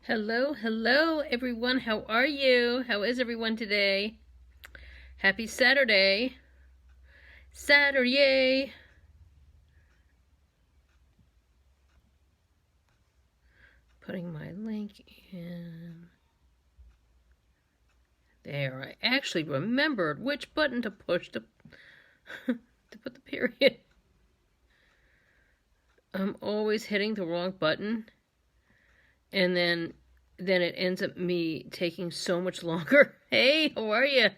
Hello, hello, everyone. How are you? How is everyone today? Happy Saturday. Saturday. Putting my link in. There, I actually remembered which button to push to put the period. I'm always hitting the wrong button. And then it ends up me taking so much longer. Hey, how are you?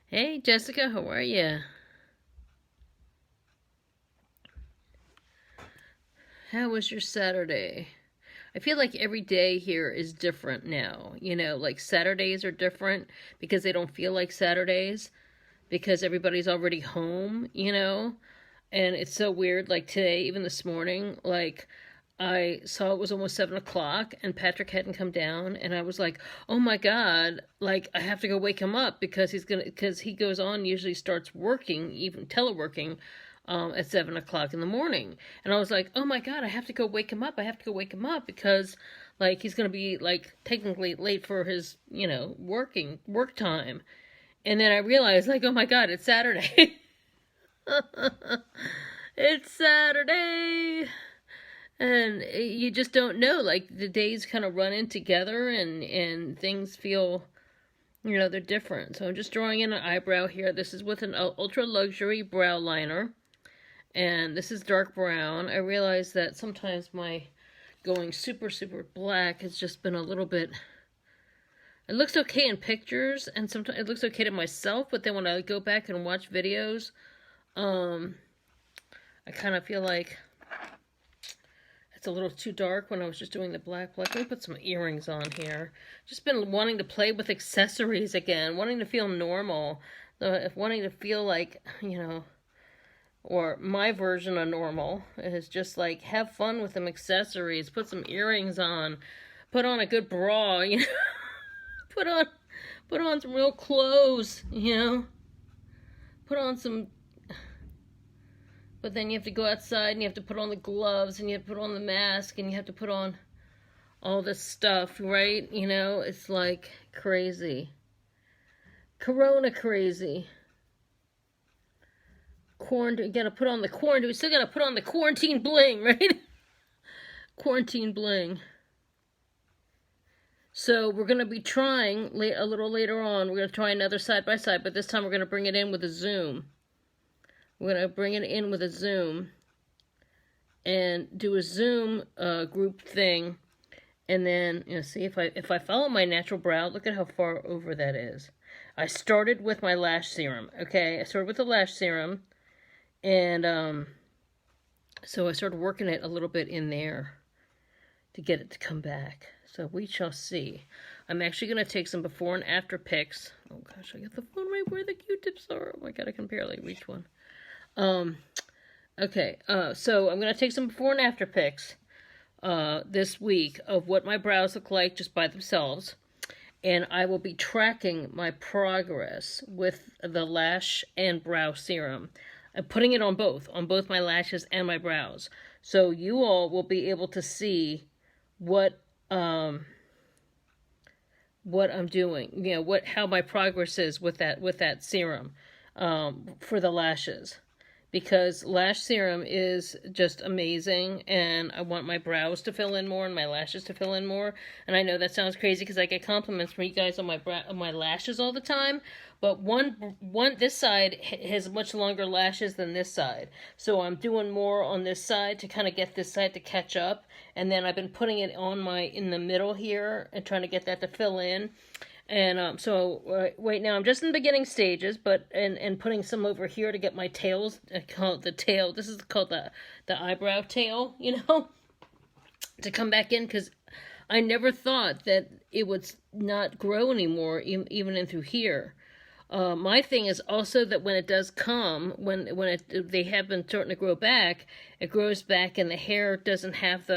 Hey, Jessica, how are you? How was your Saturday? I feel like every day here is different now. You know, like Saturdays are different because they don't feel like Saturdays because everybody's already home, you know? And it's so weird, like today, even this morning, like I saw it was almost 7 o'clock and Patrick hadn't come down, and I was like, oh my God, like I have to go wake him up because because he goes on, usually starts working, even teleworking, at 7 o'clock in the morning. And I was like, oh my God, I have to go wake him up. I have to go wake him up because like he's going to be like technically late for his, work time. And then I realized like, oh my God, it's Saturday. It's Saturday. And you just don't know, like the days kind of run in together and things feel, they're different. So I'm just drawing in an eyebrow here. This is with an ultra luxury brow liner. And this is dark brown. I realize that sometimes my going super, super black has just been a little bit... It looks okay in pictures, and sometimes it looks okay to myself, but then when I go back and watch videos, I kind of feel like it's a little too dark when I was just doing the black. Let me put some earrings on here. Just been wanting to play with accessories again, wanting to feel normal, wanting to feel like, or my version of normal is just like have fun with some accessories, put some earrings on, put on a good bra, put on some real clothes, put on some, but then you have to go outside and you have to put on the gloves and you have to put on the mask and you have to put on all this stuff, right? It's like crazy. Corona crazy. You gotta put on the quarantine. We still gotta put on the quarantine bling, right? Quarantine bling. So we're gonna be trying a little later on. We're gonna try another side by side, but this time we're gonna bring it in with a zoom. We're gonna bring it in with a zoom and do a zoom group thing, and then see if I follow my natural brow. Look at how far over that is. I started with my lash serum. Okay, I started with the lash serum. And so I started working it a little bit in there to get it to come back. So we shall see. I'm actually going to take some before and after pics. Oh gosh, I got the phone right where the Q-tips are. Oh my God, I can barely reach one. Okay, so I'm going to take some before and after pics this week of what my brows look like just by themselves. And I will be tracking my progress with the lash and brow serum. I'm putting it on both my lashes and my brows. So you all will be able to see what I'm doing, how my progress is with that serum for the lashes. Because lash serum is just amazing, and I want my brows to fill in more and my lashes to fill in more. And I know that sounds crazy because I get compliments from you guys on my lashes all the time. But this side has much longer lashes than this side, so I'm doing more on this side to kind of get this side to catch up. And then I've been putting it on in the middle here and trying to get that to fill in. And so right now I'm just in the beginning stages, but and putting some over here to get my tails. I call it the tail. This is called the eyebrow tail, to come back in, because I never thought that it would not grow anymore, even in through here. My thing is also that when it does come, they have been starting to grow back, it grows back and the hair doesn't have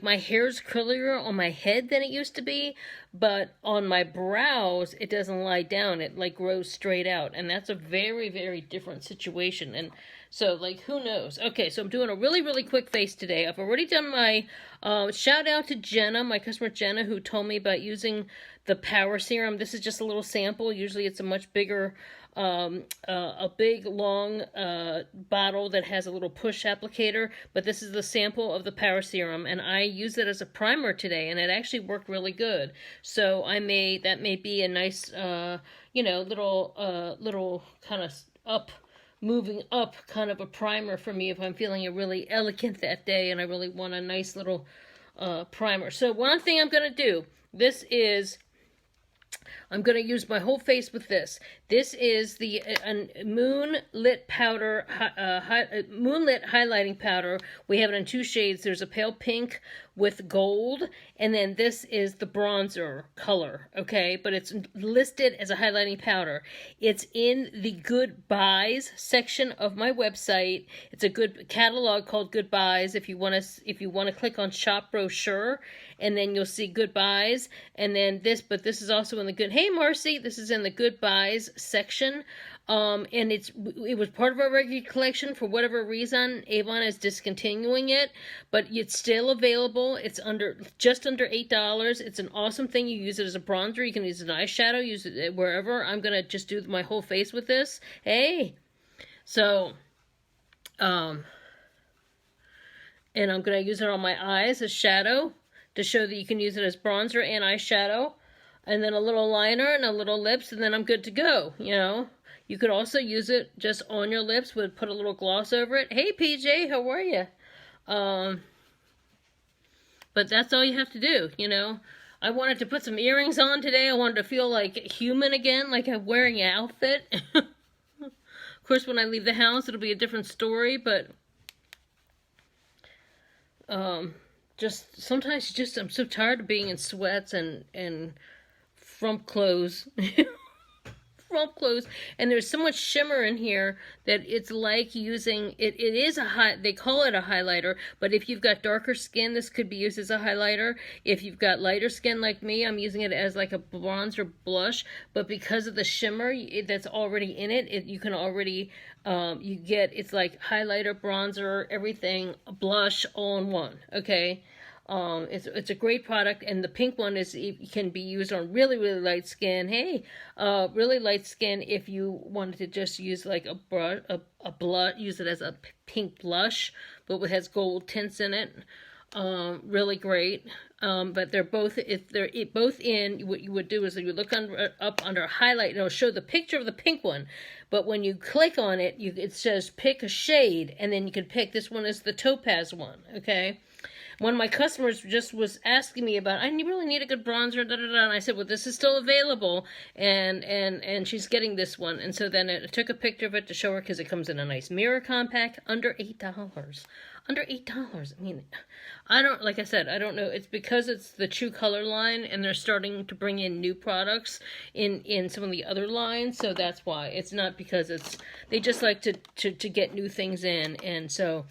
my hair's curlier on my head than it used to be, but on my brows, it doesn't lie down. It grows straight out. And that's a very, very different situation. And So, like, who knows? Okay, so I'm doing a really, really quick face today. I've already done my shout out to Jenna, my customer Jenna, who told me about using the Power Serum. This is just a little sample. Usually it's a much bigger, a big, long bottle that has a little push applicator. But this is the sample of the Power Serum, and I used it as a primer today, and it actually worked really good. So that may be a nice, you know, little kind of moving up kind of a primer for me if I'm feeling really elegant that day and I really want a nice little primer. So one thing I'm going to do, I'm going to use my whole face with this. This is the Moonlit powder, Moonlit highlighting powder. We have it in 2 shades. There's a pale pink with gold, and then this is the bronzer color, okay? But it's listed as a highlighting powder. It's in the Good Buys section of my website. It's a good catalog called Good Buys. If you want to click on Shop Brochure, and then you'll see Good Buys, and then this is also in the Good. Hey, Marcy, this is in the Good Buys section. And it was part of our regular collection. For whatever reason, Avon is discontinuing it, but it's still available. It's just under $8. It's an awesome thing. You use it as a bronzer. You can use it as an eyeshadow. Use it wherever. I'm gonna just do my whole face with this. Hey, so, and I'm gonna use it on my eyes as shadow to show that you can use it as bronzer and eyeshadow, and then a little liner and a little lips, and then I'm good to go. You know. You could also use it just on your lips, put a little gloss over it. Hey, PJ, how are you? But that's all you have to do, you know. I wanted to put some earrings on today. I wanted to feel like human again, like I'm wearing an outfit. Of course, when I leave the house, it'll be a different story, but just sometimes I'm so tired of being in sweats and frump clothes. Clothes, and there's so much shimmer in here that it's like using it is they call it a highlighter, but if you've got darker skin, this could be used as a highlighter. If you've got lighter skin like me, I'm using it as like a bronzer blush, but because of the shimmer that's already in it, you can already it's like highlighter, bronzer, everything, blush all in one. Okay. It's a great product, and the pink one can be used on really, really light skin. Hey, really light skin if you wanted to just use like a blush, use it as a pink blush, but it has gold tints in it. Really great. But they're both in. What you would do is you would look up under highlight, and it'll show the picture of the pink one. But when you click on it, it says pick a shade, and then you can pick. This one is the topaz one. Okay. One of my customers just was asking me about, I really need a good bronzer, and I said, well, this is still available, and she's getting this one. And so then I took a picture of it to show her, because it comes in a nice mirror compact, under $8. Under $8. I mean, like I said, I don't know. It's because it's the True Color line, and they're starting to bring in new products in some of the other lines, so that's why. It's not because they just like to get new things in, and so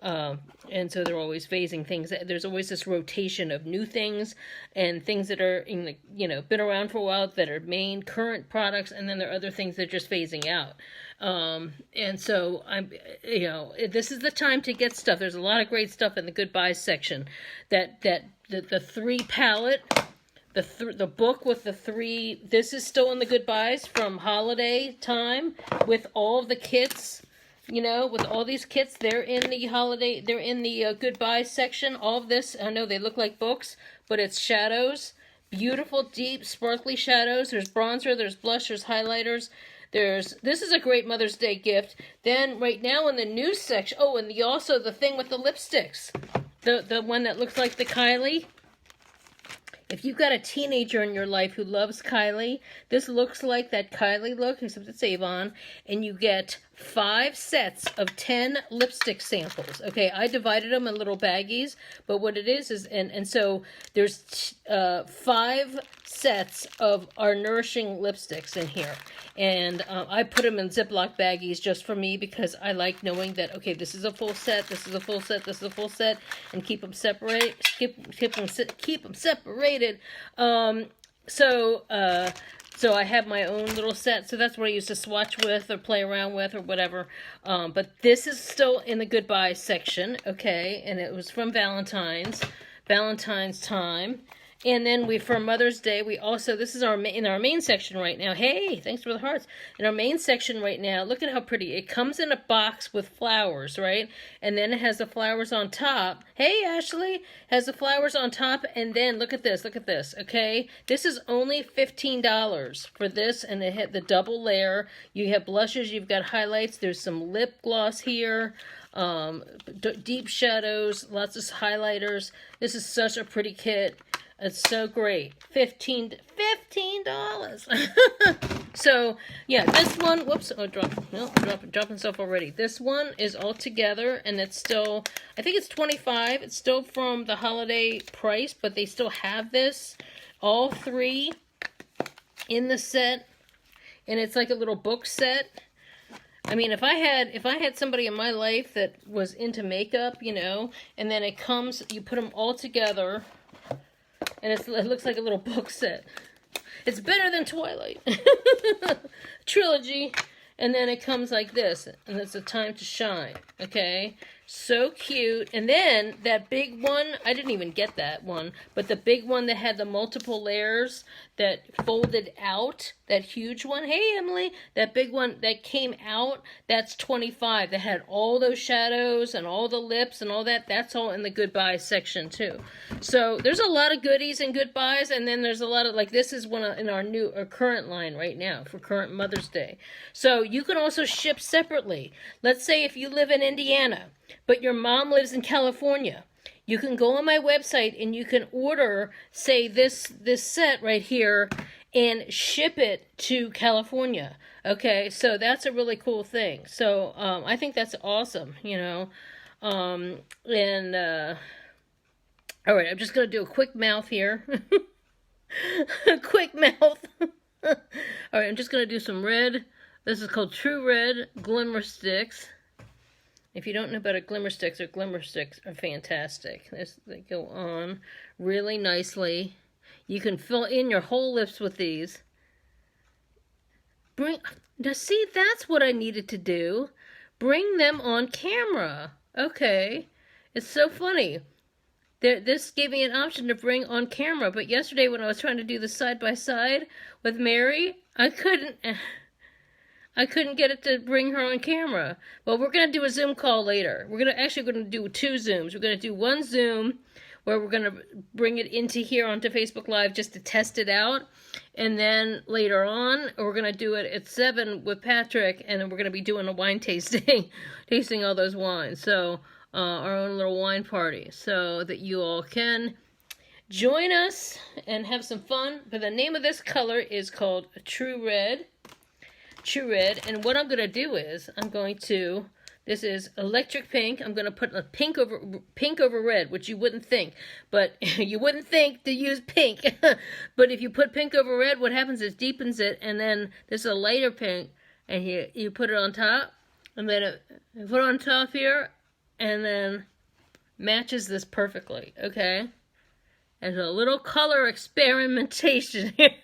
they're always phasing things. There's always this rotation of new things and things that are been around for a while that are main current products, and then there are other things that are just phasing out. And so this is the time to get stuff. There's a lot of great stuff in the Good Buys section. The 3 palette, the book with the 3. This is still in the Good Buys from holiday time with all of the kits. With all these kits, they're in the Good Buys section. All of this, I know they look like books, but it's shadows. Beautiful, deep, sparkly shadows. There's bronzer, there's blush, there's highlighters. This is a great Mother's Day gift. Then right now in the news section, and also the thing with the lipsticks. The one that looks like the Kylie. If you've got a teenager in your life who loves Kylie, this looks like that Kylie look, except it's Avon, and you get 5 sets of 10 lipstick samples. Okay, I divided them in little baggies, but what it is and so there's 5 sets of our nourishing lipsticks in here, and I put them in Ziploc baggies just for me because I like knowing that, okay, this is a full set, this is a full set, this is a full set, and keep them separated. So I have my own little set. So that's what I used to swatch with or play around with or whatever. But this is still in the goodbye section, okay? And it was from Valentine's time. And then for Mother's Day, we also, this is in our main section right now. Hey, thanks for the hearts. In our main section right now, look at how pretty. It comes in a box with flowers, right? And then it has the flowers on top. Hey, Ashley, has the flowers on top. And then look at this, okay? This is only $15 for this, and it had the double layer. You have blushes, you've got highlights. There's some lip gloss here. Deep shadows, lots of highlighters. This is such a pretty kit. It's so great. $15. So, yeah, this one, whoops, dropping stuff already. This one is all together, and it's still, I think it's $25. It's still from the holiday price, but they still have this, all three in the set, and it's like a little book set. I mean, if I had somebody in my life that was into makeup, you know, and then it comes, you put them all together, and it looks like a little book set. It's better than Twilight. Trilogy. And then it comes like this. And it's a time to shine. Okay? So cute. And then that big one, I didn't even get that one, but the big one that had the multiple layers that folded out, that huge one. Hey, Emily, that big one that came out, that's $25. That had all those shadows and all the lips and all that. That's all in the goodbye section too. So there's a lot of goodies and goodbyes, and then there's a lot of, like, this is one in our current line right now for current Mother's Day. So you can also ship separately. Let's say if you live in Indiana, but your mom lives in California, you can go on my website and you can order, say, this set right here and ship it to California. Okay, so that's a really cool thing. So I think that's awesome, you know. All right, I'm just going to do a quick mouth here. A quick mouth. All right, I'm just going to do some red. This is called True Red Glimmer Sticks. If you don't know about glimmer sticks are fantastic. They go on really nicely. You can fill in your whole lips with these. Now see, that's what I needed to do. Bring them on camera. Okay. It's so funny. This gave me an option to bring on camera, but yesterday when I was trying to do the side-by-side with Mary, I couldn't get it to bring her on camera. Well, we're going to do a Zoom call later. We're going to do 2 Zooms. We're going to do one Zoom where we're going to bring it into here onto Facebook Live just to test it out. And then later on, we're going to do it at 7 with Patrick, and then we're going to be doing a wine tasting, tasting all those wines. So, our own little wine party, so that you all can join us and have some fun. But the name of this color is called True Red. True Red, and what I'm going to do is, this is electric pink. I'm going to put a pink over red, which you wouldn't think, but you wouldn't think to use pink. But if you put pink over red, what happens is deepens it, and then there's a lighter pink, and you put it on top, and then you put it on top here, and then matches this perfectly, okay? There's a little color experimentation here.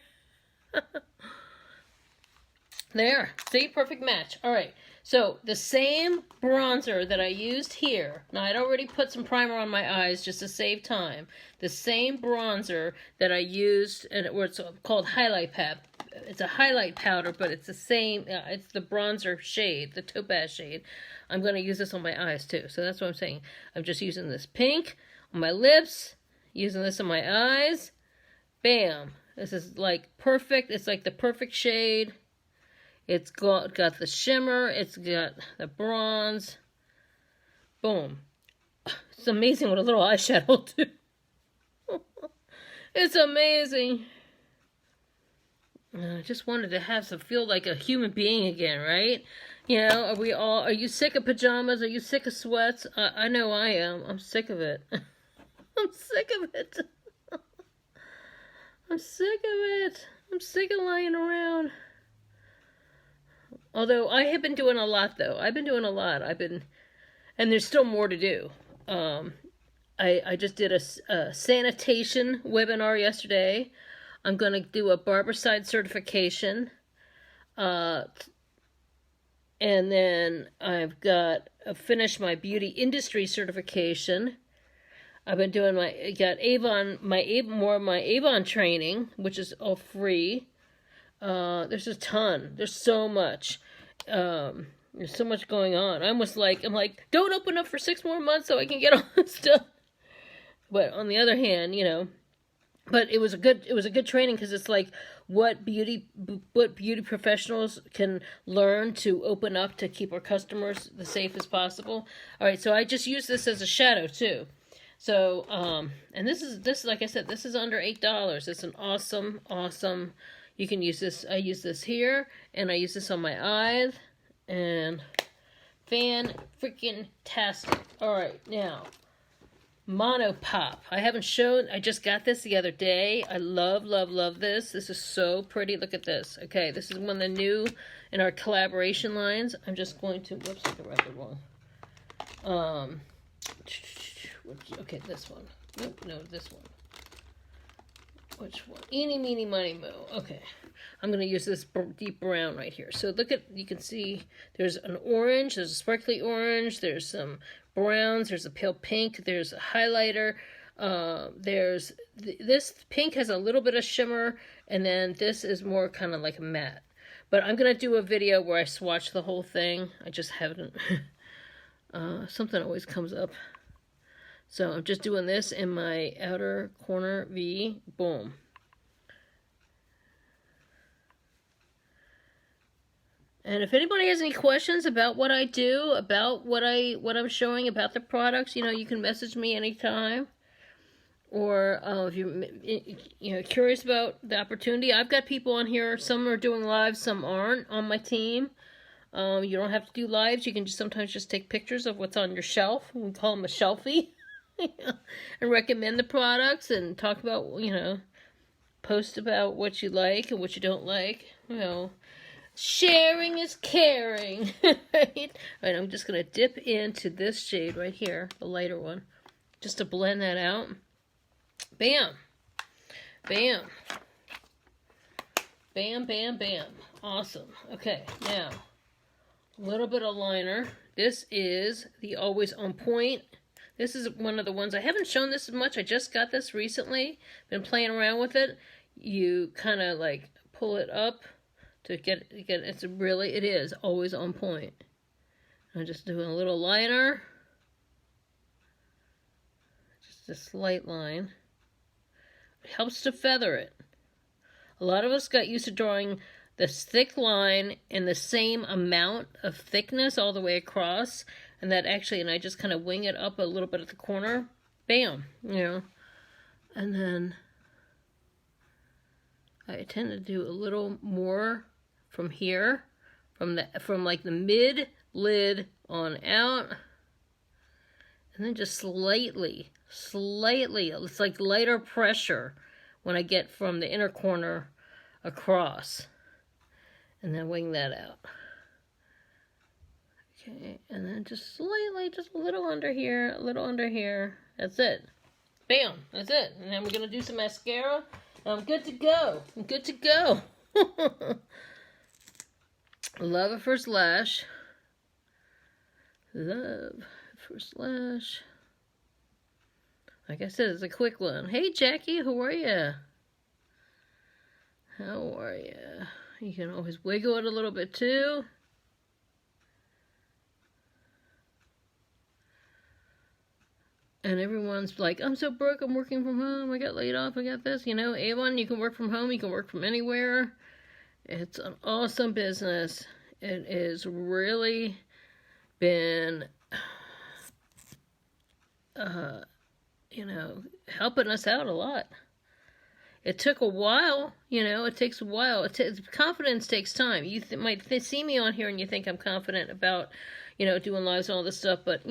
There, see, perfect match. All right, so the same bronzer that I used here. Now, I'd already put some primer on my eyes just to save time. The same bronzer that I used, and it's called highlight pad. It's a highlight powder, but it's the same. It's the bronzer shade, the topaz shade. I'm going to use this on my eyes too. So that's what I'm saying. I'm just using this pink on my lips, using this on my eyes. Bam! This is like perfect. It's like the perfect shade. It's got the shimmer. It's got the bronze. Boom. It's amazing what a little eyeshadow will do. It's amazing. I just wanted to feel like a human being again, right? You know, are you sick of pajamas? Are you sick of sweats? I know I am. I'm sick of it. I'm sick of it. I'm sick of it. I'm sick of lying around. Although I have been doing a lot, though. I've been doing a lot. And there's still more to do. I just did a sanitation webinar yesterday. I'm going to do a Barberside certification. And then I've got finished my beauty industry certification. I've been doing got Avon, more of my Avon training, which is all free. There's a ton. There's so much. There's so much going on. I'm like, don't open up for 6 more months so I can get all this stuff. But on the other hand, but it was a good training, because it's like what beauty professionals can learn to open up to keep our customers the safest possible. All right, so I just use this as a shadow too. So and this like I said, this is under $8. It's an awesome. You can use this. I use this here, and I use this on my eyes, and fan-freaking-tastic. All right, now. Mono Pop. I haven't shown, I just got this the other day. I love this. This is so pretty. Look at this. Okay, this is one of the new in our collaboration lines. I'm just going to, whoops, I read the wrong. Okay, this one. Nope, no, this one. Which one? Eeny, meeny, miny, mo. Okay. I'm going to use this deep brown right here. So look at, you can see there's an orange, there's a sparkly orange, there's some browns, there's a pale pink, there's a highlighter, there's, this pink has a little bit of shimmer, and then this is more kind of like a matte. But I'm going to do a video where I swatch the whole thing. I just haven't, something always comes up. So I'm just doing this in my outer corner V, boom. And if anybody has any questions about what I do, about what I'm showing, about the products, you can message me anytime. Or if you're curious about the opportunity, I've got people on here. Some are doing lives, some aren't on my team. You don't have to do lives. You can sometimes just take pictures of what's on your shelf. We call them a shelfie. And recommend the products and talk about, post about what you like and what you don't like. Sharing is caring. Right? Alright, I'm just going to dip into this shade right here, the lighter one, just to blend that out. Bam. Bam. Bam, bam, bam. Awesome. Okay, now, a little bit of liner. This is the Always On Point. This is one of the ones, I haven't shown this as much. I just got this recently. Been playing around with it. You kind of like pull it up to get it is always on point. I'm just doing a little liner. Just a slight line. It helps to feather it. A lot of us got used to drawing this thick line in the same amount of thickness all the way across. And I just kind of wing it up a little bit at the corner. Bam, And then I tend to do a little more from here, from like the mid lid on out. And then just slightly, it's like lighter pressure when I get from the inner corner across. And then wing that out. Okay, and then just slightly, just a little under here, That's it. Bam, that's it. And then we're going to do some mascara. I'm good to go. Love at First Lash. Like I said, it's a quick one. Hey, Jackie, how are ya? You can always wiggle it a little bit, too. And everyone's like, I'm so broke, I'm working from home, I got laid off, I got this. Avon, you can work from home, you can work from anywhere. It's an awesome business. It has really been, helping us out a lot. It took a while, it takes a while. Confidence takes time. You might see me on here and you think I'm confident about, doing lives and all this stuff, but,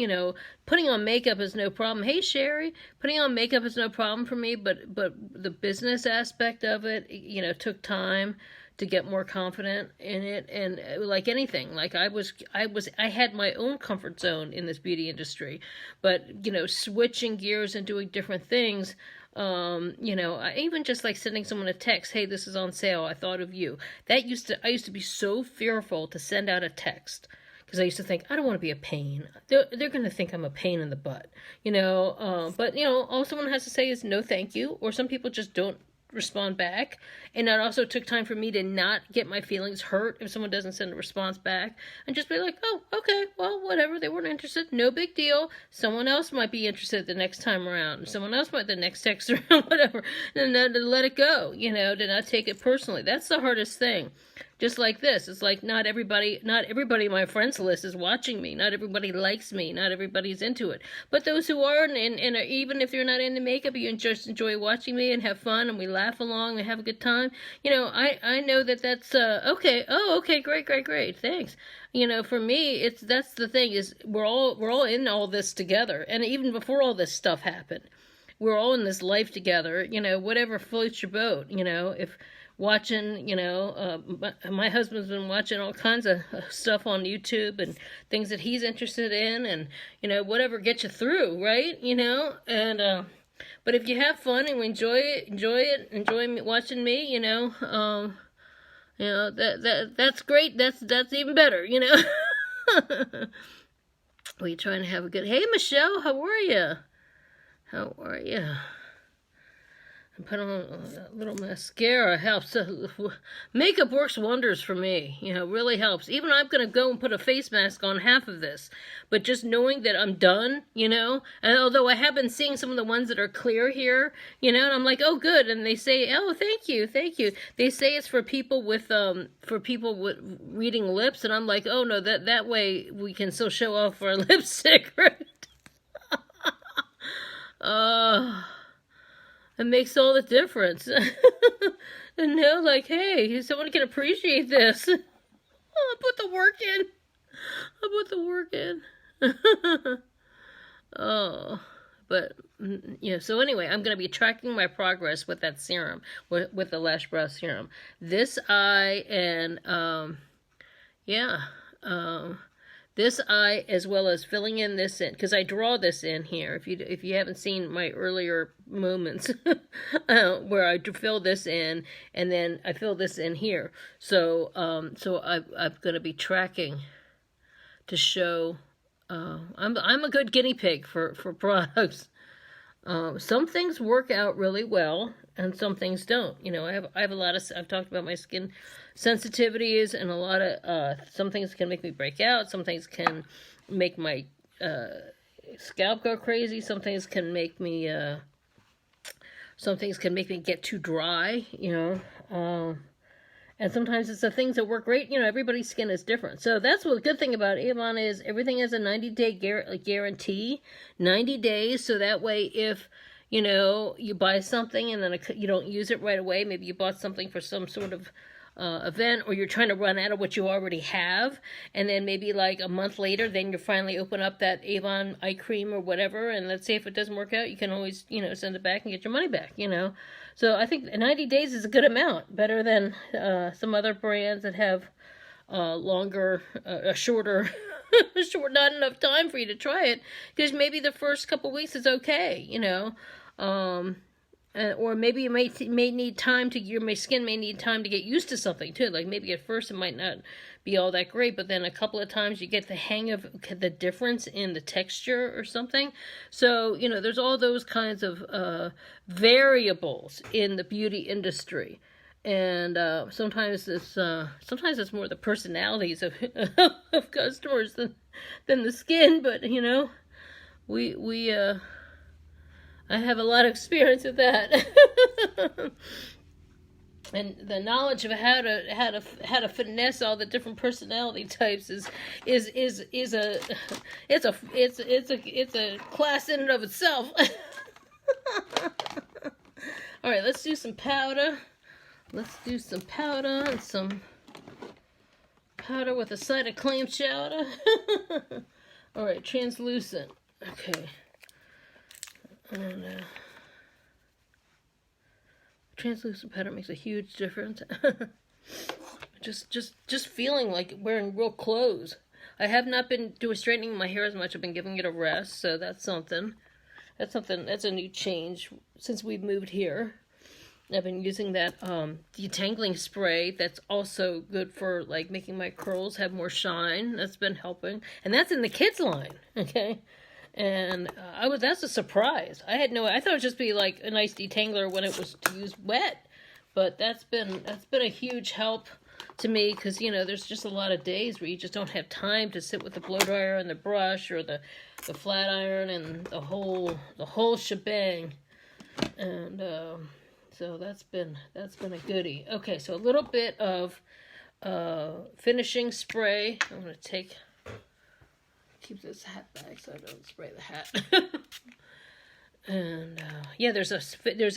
putting on makeup is no problem. Hey, Sherry, putting on makeup is no problem for me, but the business aspect of it, took time to get more confident in it. And like anything, like I had my own comfort zone in this beauty industry, but switching gears and doing different things. Even just like sending someone a text, hey, this is on sale, I thought of you. I used to be so fearful to send out a text, because I used to think, I don't want to be a pain. They're going to think I'm a pain in the butt, but all someone has to say is no thank you, or some people just don't respond back. And that also took time for me to not get my feelings hurt if someone doesn't send a response back, and just be like, oh, okay, well, whatever, they weren't interested, no big deal. Someone else might be interested the next time around, someone else might the next text around, whatever, and then to let it go, to not take it personally. That's the hardest thing. Just like this, it's like not everybody on my friends list is watching me. Not everybody likes me. Not everybody's into it. But those who are, and even if you're not into makeup, you just enjoy watching me and have fun, and we laugh along and have a good time. I know that's okay. Oh, okay, great, thanks. For me, that's the thing, is we're all in all this together, and even before all this stuff happened, we're all in this life together. Whatever floats your boat. If watching, my husband's been watching all kinds of stuff on YouTube and things that he's interested in, and whatever gets you through, right? And but if you have fun and enjoy watching me, that's great. That's even better, Well, you're trying to have a good. Hey, Michelle, how are you? How are you? Put on a little mascara helps. Makeup works wonders for me. Really helps. Even I'm going to go and put a face mask on half of this. But just knowing that I'm done, and although I have been seeing some of the ones that are clear here, and I'm like, oh, good. And they say, oh, thank you. They say it's for people with reading lips. And I'm like, oh, no, that way we can still show off our lipstick, right? It makes all the difference. And like, hey, someone can appreciate this. I put the work in. Oh, but so anyway, I'm going to be tracking my progress with that serum, with the Lash Brow Serum. This eye and, this eye, as well as filling in this in, because I draw this in here. If you haven't seen my earlier moments, where I fill this in, and then I fill this in here. So I'm going to be tracking to show. I'm a good guinea pig for products. Some things work out really well, and some things don't. I have a lot of. I've talked about my skin sensitivities, and a lot of some things can make me break out. Some things can make my scalp go crazy. Some things can make me get too dry. And sometimes it's the things that work great. Everybody's skin is different. So that's what the good thing about Avon is. Everything has a 90-day guarantee. 90 days, so that way if, you buy something and then you don't use it right away, maybe you bought something for some sort of event, or you're trying to run out of what you already have, and then maybe like a month later, then you finally open up that Avon eye cream or whatever, and let's say if it doesn't work out, you can always, send it back and get your money back, So I think 90 days is a good amount, better than some other brands that have longer, shorter, not enough time for you to try it, because maybe the first couple weeks is okay, or maybe you may need time your skin may need time to get used to something too. Like maybe at first it might not be all that great, but then a couple of times you get the hang of the difference in the texture or something. So, there's all those kinds of variables in the beauty industry. And sometimes it's more the personalities of of customers than the skin, but I have a lot of experience with that. And the knowledge of how to finesse all the different personality types is a class in and of itself. All right, let's do some powder. Let's do some powder and some powder with a side of clam chowder. All right, translucent. Okay. And translucent powder makes a huge difference. Just feeling like wearing real clothes. I have not been straightening my hair as much. I've been giving it a rest, so that's something. That's a new change since we moved here. I've been using that detangling spray that's also good for like making my curls have more shine. That's been helping. And that's in the kids line, okay? And that's a surprise. I thought it would just be like a nice detangler when it was to use wet. But that's been a huge help to me, because you know there's just a lot of days where you just don't have time to sit with the blow dryer and the brush or the flat iron and the whole shebang. And so that's been a goodie. Okay, so a little bit of finishing spray. I'm gonna keep this hat back so I don't spray the hat. And yeah, there's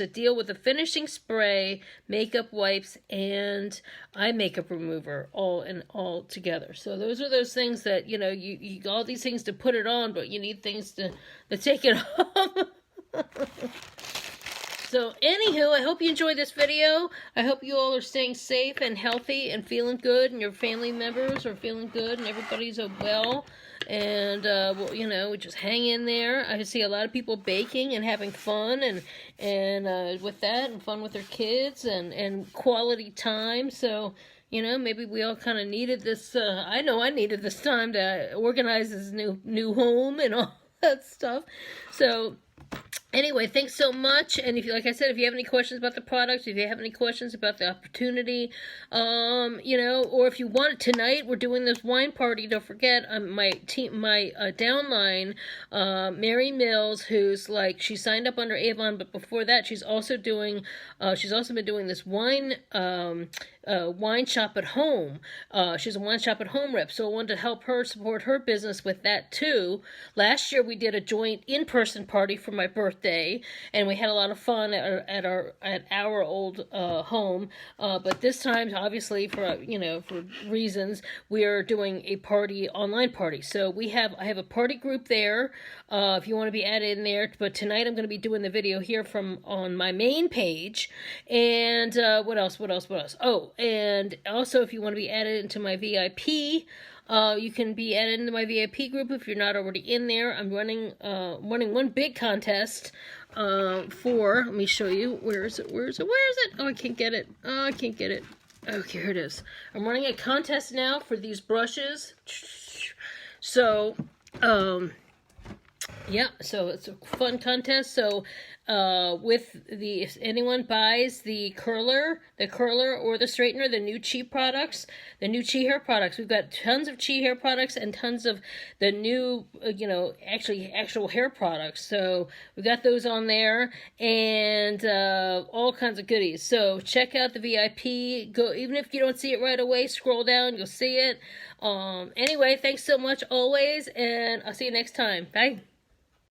a deal with the finishing spray, makeup wipes, and eye makeup remover all together. So those are those things that you know you all these things to put it on, but you need things to take it off. So anywho, I hope you enjoyed this video. I hope you all are staying safe and healthy and feeling good, and your family members are feeling good, and everybody's well. And well, you know, just hang in there. I see a lot of people baking and having fun, and with that, and fun with their kids, and quality time. So you know, maybe we all kind of needed this. I know I needed this time to organize this new home and all that stuff. So anyway, thanks so much. And if you, like I said, if you have any questions about the products, if you have any questions about the opportunity, you know, or if you want tonight, we're doing this wine party. Don't forget, my downline, Mary Mills, who's like, she signed up under Avon, but before that, she's also been doing this wine shop at home. She's a wine shop at home rep, so I wanted to help her support her business with that too. Last year we did a joint in-person party for my birthday, and we had a lot of fun at our old home. But this time, obviously for reasons, we are doing a online party. So I have a party group there. If you want to be added in there, but tonight I'm going to be doing the video here on my main page. And what else? Oh, and also if you want to be added into my VIP, you can be added into my VIP group if you're not already in there. I'm running one big contest let me show you. Where is it? Oh, I can't get it. Okay, here it is. I'm running a contest now for these brushes. So, yeah, so it's a fun contest. So, if anyone buys the curler or the straightener, the new Chi products, the new Chi hair products, we've got tons of Chi hair products and tons of the new, actual hair products. So we've got those on there, and all kinds of goodies. So check out the VIP. Go, even if you don't see it right away, scroll down, you'll see it. Anyway, thanks so much always, and I'll see you next time. Bye.